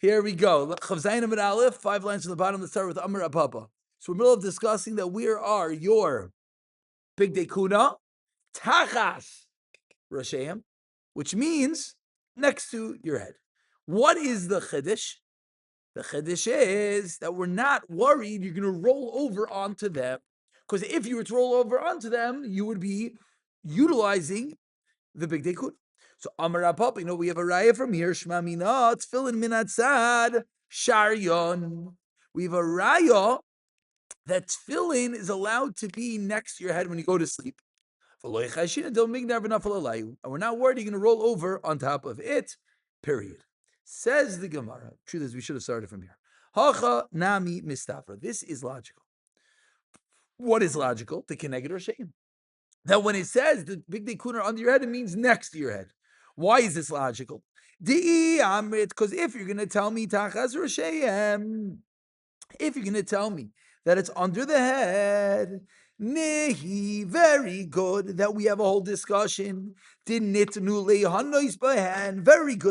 Here we go. Chav Zayin Amud Aleph, 5 lines from the bottom. Let's start with Amar Apapa. So we're in the middle of discussing that where are your Bigdei Kuna, Tachas Rasheim, which means next to your head. What is the Chiddush? The Chiddush is that we're not worried you're going to roll over onto them. Because if you were to roll over onto them, you would be utilizing the Bigdei Kuna. So Amar Apapa, we have a raya from here. Shma Mina, Tfilin Minatzad, Sharyon. We have a raya that tefillin is allowed to be next to your head when you go to sleep. And we're not worried you're going to roll over on top of it, period. Says the Gemara. Truth is, we should have started from here. Hacha nami mistafra. This is logical. What is logical? The keneged or shame. That when it says the Bigdei Kuna under your head, it means next to your head. Why is this logical? Because if you're going to tell me tachas r'sheim, if you're going to tell me that it's under the head, nehi, very good that we have a whole discussion. Very good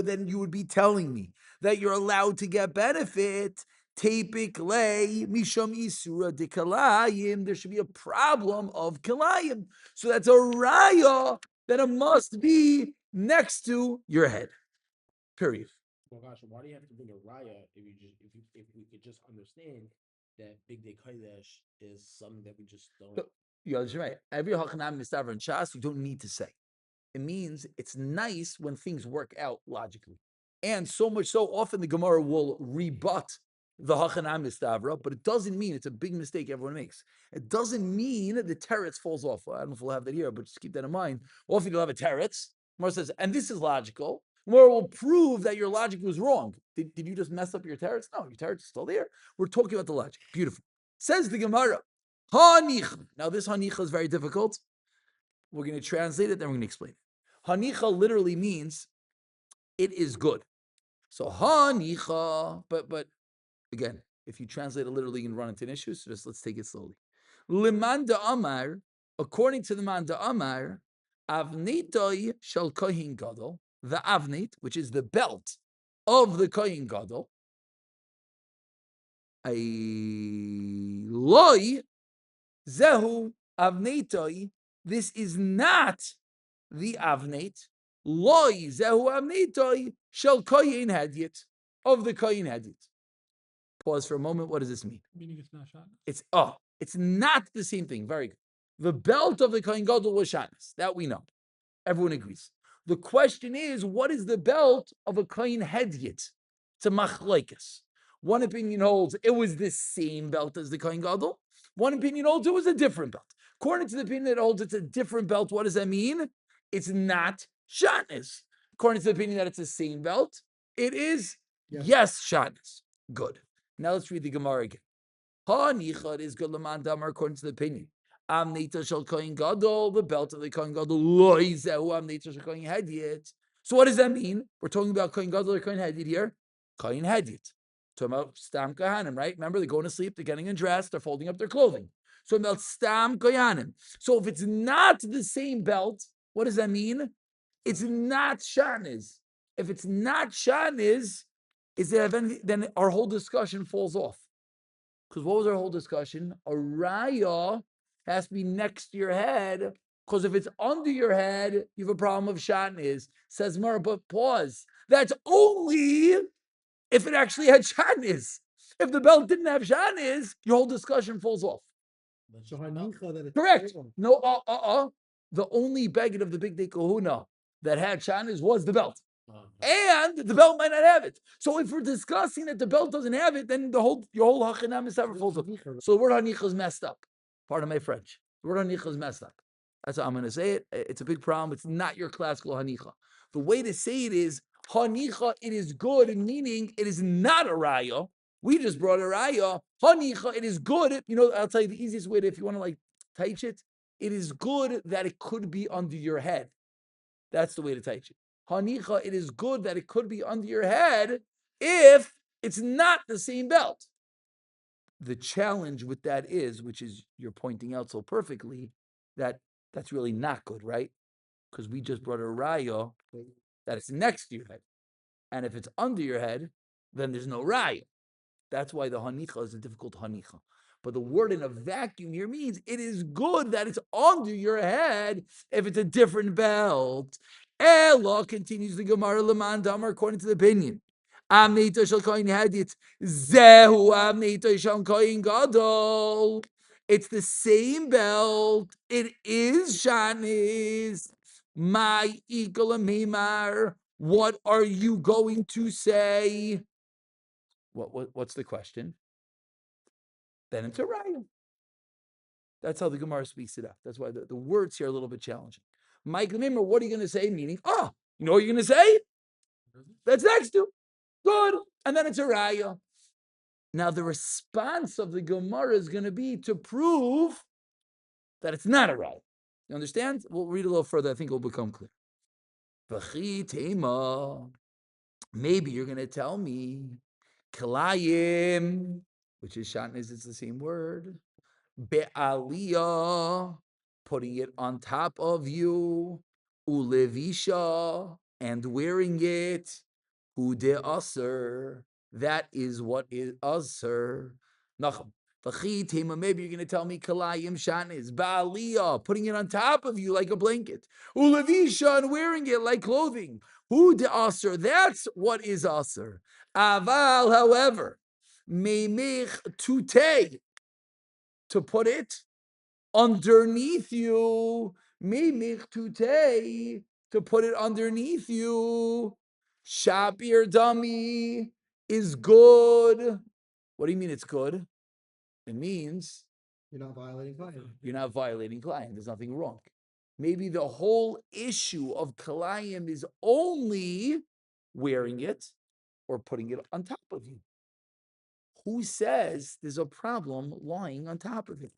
that you would be telling me that you're allowed to get benefit. Misham isura de kalayim. There should be a problem of kalayim. So that's a raya that it must be next to your head. Period. Well, gosh, why do you have to bring a raya if we could just understand that Bigdei Kodesh is something that we just don't? You're right. Every Hachanam Mistaver and Shas, you don't need to say. It means it's nice when things work out logically. And so much so often the Gemara will rebut the Hachanam Mistavra, but it doesn't mean it's a big mistake everyone makes. It doesn't mean the teretz falls off. I don't know if we'll have that here, but just keep that in mind. Often you'll have a teretz. Gemara says, and this is logical. Gemara will prove that your logic was wrong. Did you just mess up your teretz? No, your teretz is still there. We're talking about the logic. Beautiful. Says the Gemara, Hanicha. Now this Hanicha is very difficult. We're going to translate it, then we're going to explain it. Hanicha literally means it is good. So hanicha, but again, if you translate it literally, you can run into an issue. So just let's take it slowly. Liman da Amar, according to the man da Amar, avnitoi shel kohen gadol, the avnit, which is the belt of the kohen gadol, a loy zehu avnitoi. This is not the avnit. Loy zehu avnitoi shel kohen hadyet, of the kohen hadyet. Pause for a moment. What does this mean? Meaning it's not shot. It's not the same thing. Very good. The belt of the kohen gadol was shatnez. That we know. Everyone agrees. The question is, what is the belt of a kohen hadyet? It's a machlokes. One opinion holds it was the same belt as the kohen gadol. One opinion holds it was a different belt. According to the opinion that holds it's a different belt, what does that mean? It's not shatnez. According to the opinion that it's the same belt, it is yes shatnez. Good. Now let's read the Gemara again. Hanicha is good leman damar according to the opinion. Amnita shel kohen gadol, the belt of the kohen gadol. Lo izehu amnita shel kohen hadyet. So what does that mean? We're talking about kohen gadol or kohen hadyet here. Kohen hadyet. Talking about stam kohanim, right? Remember, they're going to sleep, they're getting undressed, they're folding up their clothing. So about stam kohanim. So if it's not the same belt, what does that mean? It's not shatnez. If it's not shatnez, then our whole discussion falls off. Because what was our whole discussion? A raya has to be next to your head. Because if it's under your head, you have a problem of shatnez. Says Mara, but pause. That's only if it actually had shatnez. If the belt didn't have shatnez, your whole discussion falls off. So hanicha that it's Correct. No, the only beged of the Bigdei Kahuna that had shatnez was the belt. And the belt might not have it. So if we're discussing that the belt doesn't have it, then your whole hachanam is ever falls off. So the word hanicha is messed up. Pardon my French. The word hanicha is messed up. That's how I'm going to say it. It's a big problem. It's not your classical hanicha. The way to say it is hanicha. It is good, meaning it is not a raya. We just brought a raya. Hanicha. It is good. I'll tell you the easiest way to, if you want to like teach it. It is good that it could be under your head. That's the way to teach it. Hanicha, it is good that it could be under your head if it's not the same belt. The challenge with that is, which is you're pointing out so perfectly, that's really not good, right? Because we just brought a raya that it's next to your head. And if it's under your head, then there's no raya. That's why the hanicha is a difficult hanicha. But the word in a vacuum here means it is good that it's under your head if it's a different belt. Ella continues the Gemara Leman Damar according to the opinion. Amneita shel kohen hadit zehu amneita shel kohen gadol. It's the same belt. It is shanis. My ikol mimar. What are you going to say? What's the question? Then it's a raya. That's how the Gemara speaks it out. That's why the words here are a little bit challenging. Mike, remember, what are you going to say? Meaning, you know what you're going to say? That's next to. Good. And then it's a raya. Now, the response of the Gemara is going to be to prove that it's not a raya. You understand? We'll read a little further. I think it will become clear. Maybe you're going to tell me, Kalayim, which is shatnez, it's the same word. Be'aliyah, putting it on top of you. Ulevisha, and wearing it. Ude aser, that is what is aser. Nachum. Maybe you're going to tell me kalayim shanis, ba'aliyah, putting it on top of you like a blanket. Ulevisha, and wearing it like clothing. Ude aser, that's what is aser. Aval, however, meimich tute, to put it underneath you, to put it underneath you. Shapir dummy is good. What do you mean it's good? It means You're not violating Kalayim. you're not violating Kalayim. There's nothing wrong. Maybe the whole issue of Kalayim is only wearing it or putting it on top of you. Who says there's a problem lying on top of it?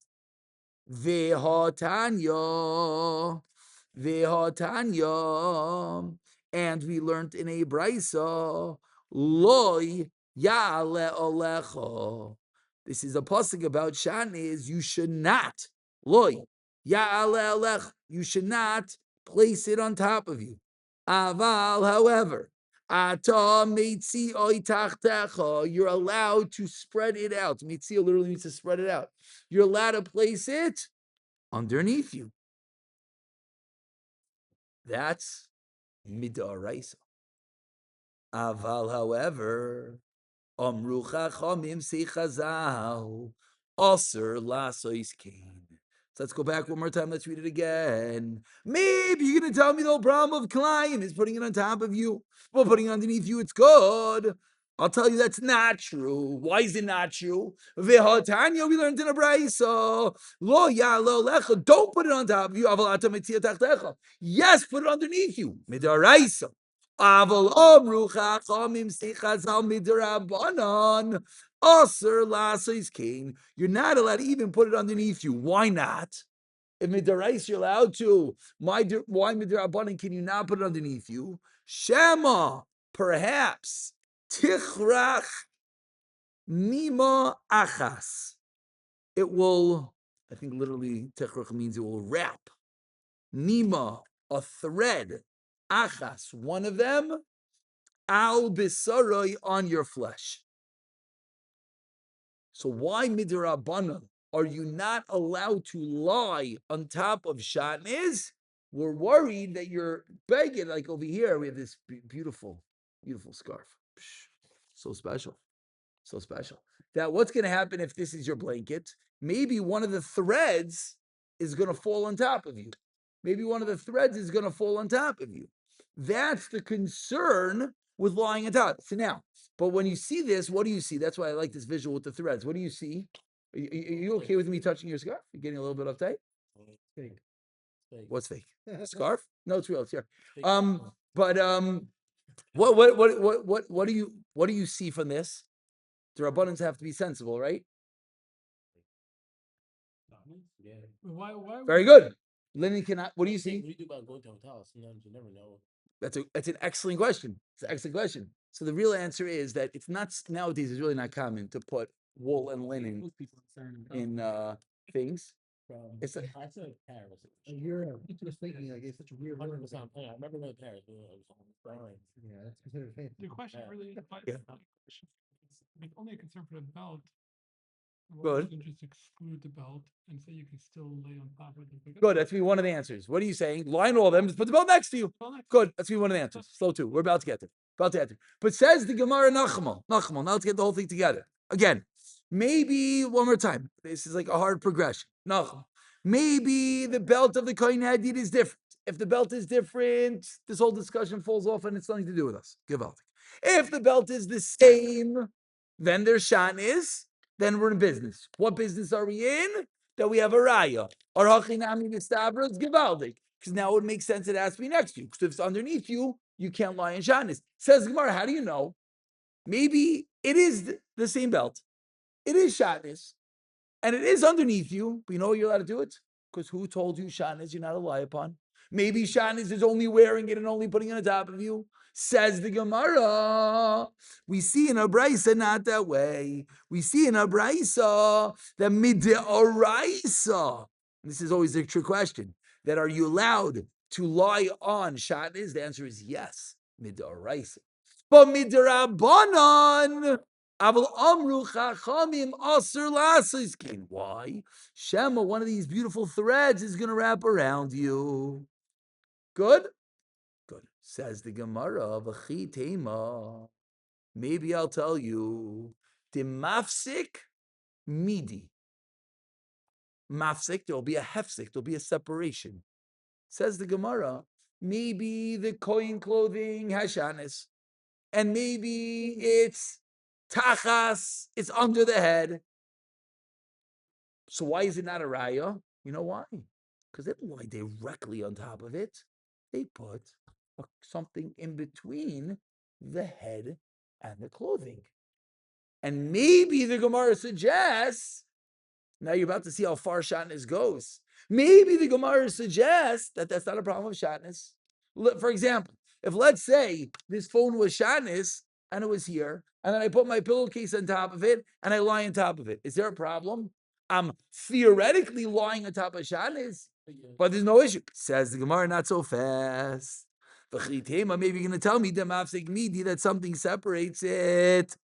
Vehatanya, and we learned in a brisa, loy ya'ale alecha. This is a pasuk about shanis. You should not, loy ya'ale alecha. You should not place it on top of you. Aval, however, ata meitzi oy tachtecha. You're allowed to spread it out. Meitzi literally means to spread it out. You're allowed to place it underneath you. That's midaraisa. Aval, however, amru chachamim say chazal, aser lasois kain. So let's go back one more time. Let's read it again. Maybe you're going to tell me the whole problem of Kalayim is putting it on top of you. Well, putting it underneath you, it's good. I'll tell you that's not true. Why is it not true? Vehatanya, we learned in a brayso. Lo ya lo lecha. Don't put it on top of you. Aval ata metzia tachtecha. Yes, put it underneath you. Midaraisa. Aval omru chachamim seichazal midarabanan. Aser lasois kain. You're not allowed to even put it underneath you. Why not? If midarais you're allowed to, why midarabanan can you not put it underneath you? Shema, perhaps. Tichrach nima achas. It will, I think literally tichrach means it will wrap. Nima, a thread. Achas, one of them. Al bisaroi, on your flesh. So why midirabanan are you not allowed to lie on top of shatnez? We're worried that you're begging, like over here, we have this beautiful, beautiful scarf. So special. So special. That what's going to happen if this is your blanket? Maybe one of the threads is going to fall on top of you. Maybe one of the threads is going to fall on top of you. That's the concern with lying on top. So now, but when you see this, what do you see? That's why I like this visual with the threads. What do you see? Are you okay with me touching your scarf? You're getting a little bit uptight? Fake. What's fake? Scarf? No, it's real. It's here. Fake. But what do you see from this? The Rabbanans have to be sensible, right? Yeah. Why Very good. Linen cannot. What do you see? What do you do about going to a hotel? Sometimes you never know. That's an excellent question. It's an excellent question. So the real answer is that it's not nowadays. It's really not common to put wool and linen most people are saying in things. from. It's a- I said Paris. You're just thinking like it's such a weird word. 100%. I remember going to Paris. But it was fine. Yeah, that's considered fancy. The question Yeah. really is, Yeah. it's only a concern for the belt. Why Good. doesn't just exclude the belt and say you can still lay on top of it? Good. That's me one of the answers. What are you saying? Line all of them. Just put the belt next to you. Good. That's me one of the answers. Slow two. We're about to get there. About to enter. But says the Gemara Nachmal. Nachmal. Now let's get the whole thing together. Again, maybe one more time. This is like a hard progression. Nachmal. Maybe the belt of the Kohen Hadid is different. If the belt is different, this whole discussion falls off and it's nothing to do with us. Gewaltig. If the belt is the same, then their shan is, then we're in business. What business are we in? That we have a raya. Or hachinami mistabra is gewaldig. Because now it would make sense it has to be next to you. Because if it's underneath you, you can't lie in shanis. Says Gemara, how do you know? Maybe it is the same belt. It is shanis. And it is underneath you. But you know you're allowed to do it? Because who told you shanis you're not to lie upon? Maybe shanis is only wearing it and only putting it on top of you. Says the Gemara. We see in a brisa not that way. We see in a brisa that mideoraisa. This is always a trick question. That are you allowed to lie on shanis? The answer is yes, mideoraisa. But midrabanan. Aval amru chachamim asur lasiskin. Why? Shema, one of these beautiful threads is going to wrap around you. Good? Good. Says the Gemara, v'chi tema. Maybe I'll tell you. Dimafsik midi. Mafsik, there'll be a hefsik, there'll be a separation. Says the Gemara, maybe the kohen clothing has shanis. And maybe it's tachas, it's under the head. So why is it not a raya? You know why? Because they don't lie directly on top of it. They put something in between the head and the clothing. And maybe the Gemara suggests, now you're about to see how far shatnez goes. Maybe the Gemara suggests that that's not a problem of shatnez. For example, if let's say this phone was shatnez and it was here, and then I put my pillowcase on top of it and I lie on top of it, is there a problem? I'm theoretically lying on top of shatnez, but there's no issue. Says the Gemara, not so fast. Maybe you're going to tell me that something separates it.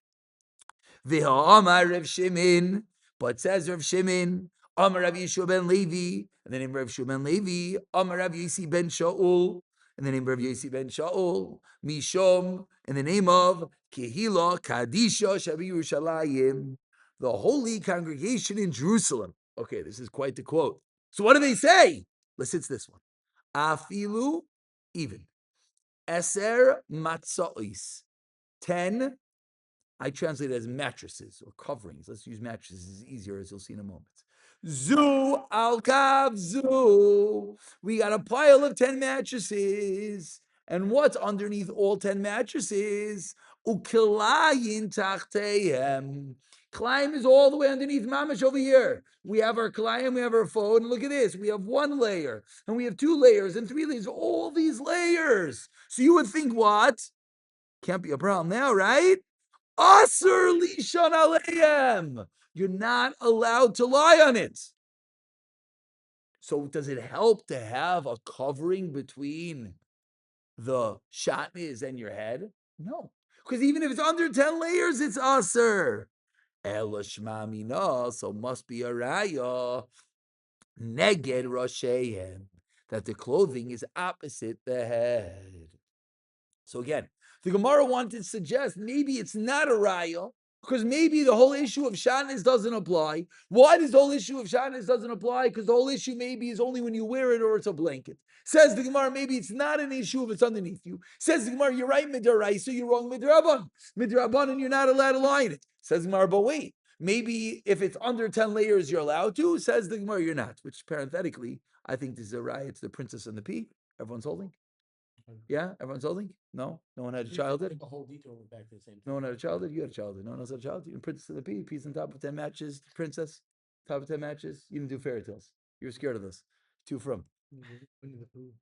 Rav Shimon, but says Rav Shimon, Amar Rav Yeshua ben Levi, and the name Rav Yeshua ben Levi, Amar Rav Yossi ben Shaul, and the name Rav Yossi ben Shaul, Mishom, in the name of Kehila Kadisha Shabi Yerushalayim, the holy congregation in Jerusalem. Okay, this is quite the quote. So what do they say? Listen, it's this one. Afilu, even. Eser matza'is. 10, I translate it as mattresses or coverings. Let's use mattresses. It's easier, as you'll see in a moment. Zu al-kav zu. We got a pile of 10 mattresses. And what's underneath all 10 mattresses? Ukilayin tachtehem. Klaim is all the way underneath mamash over here. We have our klaim, we have our phone. Look at this. We have one layer, and we have 2 layers, and 3 layers. All these layers. So you would think what? Can't be a problem now, right? Asur lishan aleim. You're not allowed to lie on it. So does it help to have a covering between the shatnez and your head? No. Because even if it's under 10 layers, it's asur. Ela shma mina, so must be a raya. Neged roshehem. That the clothing is opposite the head. So again, the Gemara wanted to suggest maybe it's not a raya, because maybe the whole issue of shatnez doesn't apply. Why does the whole issue of shatnez doesn't apply? Because the whole issue maybe is only when you wear it or it's a blanket. Says the Gemara, maybe it's not an issue if it's underneath you. Says the Gemara, you're right, midraisa, you're wrong, midraban. Midraban, and you're not allowed to lie in it. Says the Gemara, but wait, maybe if it's under 10 layers, you're allowed to. Says the Gemara, you're not. Which parenthetically, I think this is a raya. It's the Princess and the Pea. Everyone's holding? Yeah, everyone's holding? No? No one had a childhood? The whole detail went back to the same. No one had a childhood? You had a childhood. No one else had a childhood? You Princess of the Pea, peas on top of 10 matches, princess, top of 10 matches. You didn't do fairy tales. You were scared of this. 2 from.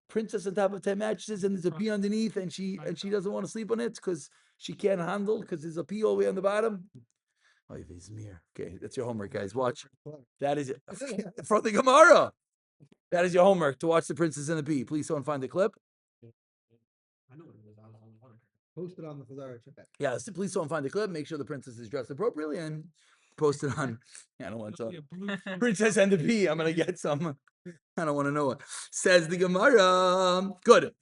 Princess on top of 10 mattresses, and there's a pea underneath, and she doesn't want to sleep on it because she can't handle, because there's a pea all the way on the bottom. Oy vey Zmir. Okay, that's your homework, guys. Watch. Clever. That is it. From the Gemara. That is your homework to watch The Princess and the Bee. Please someone find the clip. I know what it is. I was wondering. Post it on the Fazara check. Yes, please someone find the clip. Make sure the princess is dressed appropriately and post it on. I don't want It'll to. be a blue film. Princess and the Bee. I'm gonna get some. I don't want to know it. Says the Gemara. Good.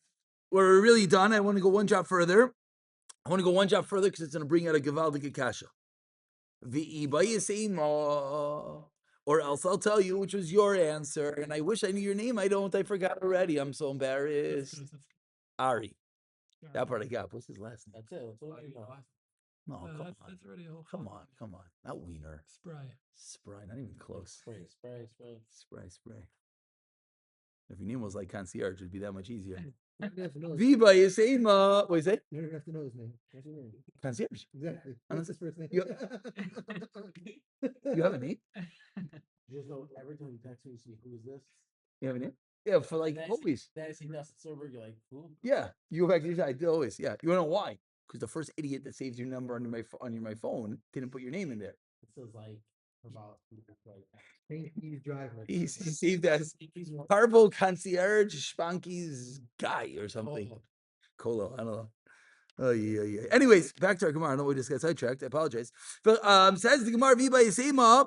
We're really done. I want to go one job further. Because it's gonna bring out a Gavaldik Kasha. Or else I'll tell you which was your answer. And I wish I knew your name. I don't. I forgot already. I'm so That's embarrassed. good, that's good. Ari. Yeah, That part I got. What's his last name? That's it. That's all I know. No, come on. that's already a whole Come thing. on. Come on. Not Wiener. Spry. Spry. Not even close. Spray. Spray. If your name was like concierge, it'd be that much easier. You don't have to know his- Viva Yisema. What do you say? you don't have to know his name. What's his name? Concierge. Exactly. And What's his first name? you- You have a name? You just know every time you text me, you see who is this? You have a name? Yeah, for like That's- always. Then I see Nelson Silver. You're like, who? Yeah. You go back to your side. Always. Yeah. You wanna know why? Because the first idiot that saves your number on my phone didn't put your name in there. It says like about like Paint Keys Driver. He saved as he's one. Carbo Concierge Spanky's guy or something. Oh, Colo, I don't know. Oh yeah. Anyways, back to our Gemara. I know we just got sidetracked. I apologize. But says the Gemara Viba Yisema,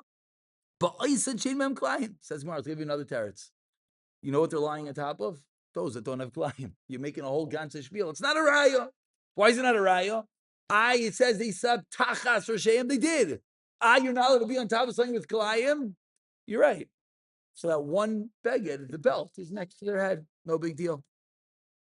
but I said Chain Mem Klein. Says Gemara, let's give you another teretz. You know what they're lying on top of? Those that don't have Klein. You're making a whole ganze spiel. It's not a raya. Why is it not a raya? It says they said tachas or shayim. They did. You're not allowed to be on top of something with Klein. You're right. So that one beged, the belt, is next to their head. No big deal.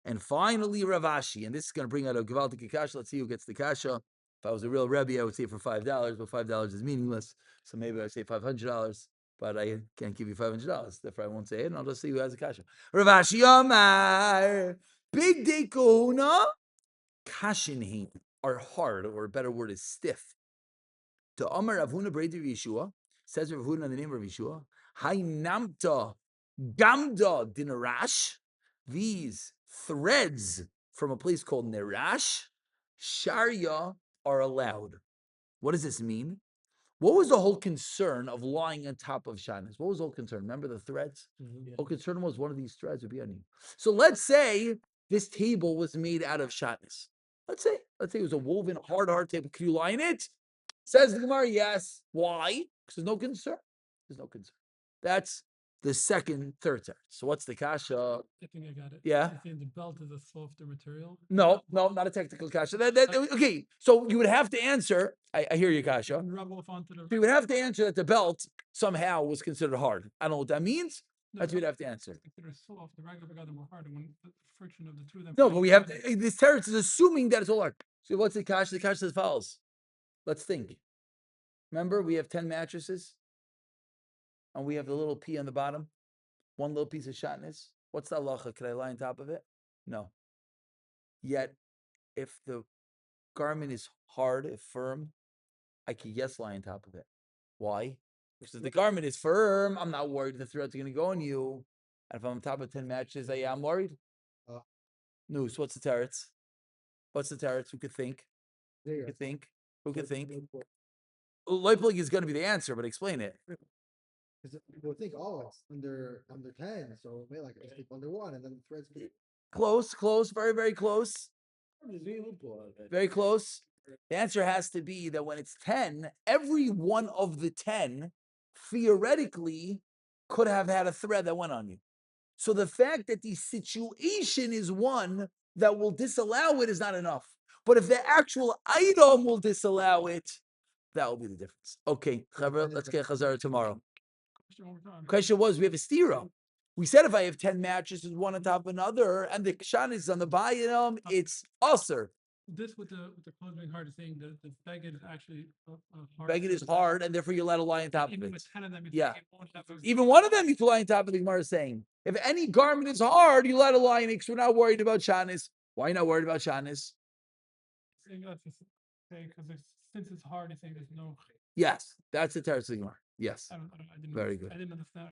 And finally, Ravashi, and this is going to bring out a Gavaldik Kasha. Let's see who gets the Kasha. If I was a real Rebbe, I would say for $5, but $5 is meaningless. So maybe I say $500, but I can't give you $500. Therefore, I won't say it, and I'll just see who has a Kasha. Ravashi Omar, Big Day Kahuna, Kashinhin are hard, or a better word is stiff. To Omar Ravuna Breder Yeshua, says Ravuna in the name of Yeshua, Hai Namta Gamda Dinarash, these threads from a place called Nerash, Sharia are allowed. What does this mean? What was the whole concern of lying on top of Shanas? What was the whole concern? Remember the threads? yeah. The concern was one of these threads would be on you. So let's say this table was made out of Shanas. Let's say it was a woven hard table. Can you lie in it? Says the Gemara, yes. Why? Because there's no concern. There's no concern. That's the third teretz. So what's the kasha? I think I got it. Yeah. I think the belt is a softer material. No, not a technical kasha. Okay, so you would have to answer. I hear you, kasha. And rub off onto the. So you would have to answer that the belt somehow was considered hard. I don't know what that means. No, That's what no, you'd have to answer. They're soft. The regular got them more hard, and when the friction of the two of them. No, but we have this teretz is assuming that it's all hard. So what's the kasha? The kasha says follows. Let's think. Remember, we have 10 mattresses, and we have the little P on the bottom, one little piece of shatnez. What's the halacha? Can I lie on top of it? No. Yet, if the garment is hard, if firm, I can yes lie on top of it. Why? Because if the garment is firm, I'm not worried the threads are going to go on you. And if I'm on top of 10 mattresses, I'm worried. No, so what's the teretz? What's the teretz? Who could think? There you Who go. could think? Who could think? Leipzig is going to be the answer, but explain it. Because people think, oh, it's under 10, so maybe like I sleep under 1, and then the threads. Close, very, very close. There's a loophole out of it. Very close. The answer has to be that when it's 10, every one of the 10 theoretically could have had a thread that went on you. So the fact that the situation is one that will disallow it is not enough. But if the actual item will disallow it, that will be the difference. Okay, Chavra, let's get Chazara tomorrow. Question one more time. Question was, we have a stira. We said if I have 10 mattresses, one on top of another, and the kshan is on the bottom, it's usher. This with the clothes being hard is saying that the baguette is actually hard. Begging is hard, and therefore you're allowed to lie on top of Even it. with 10 of them, you Yeah. think it won't have those- Even one of them you can lie on top of, the Gemara is saying. If any garment is hard, you're allowed to lie in it, because we're not worried about shanis. Why are you not worried about shanis? saying that's just- okay, because since it's hard, you're saying there's no. Yes, that's the teretz of the Gemara. Yes. I didn't. Very good. I didn't understand.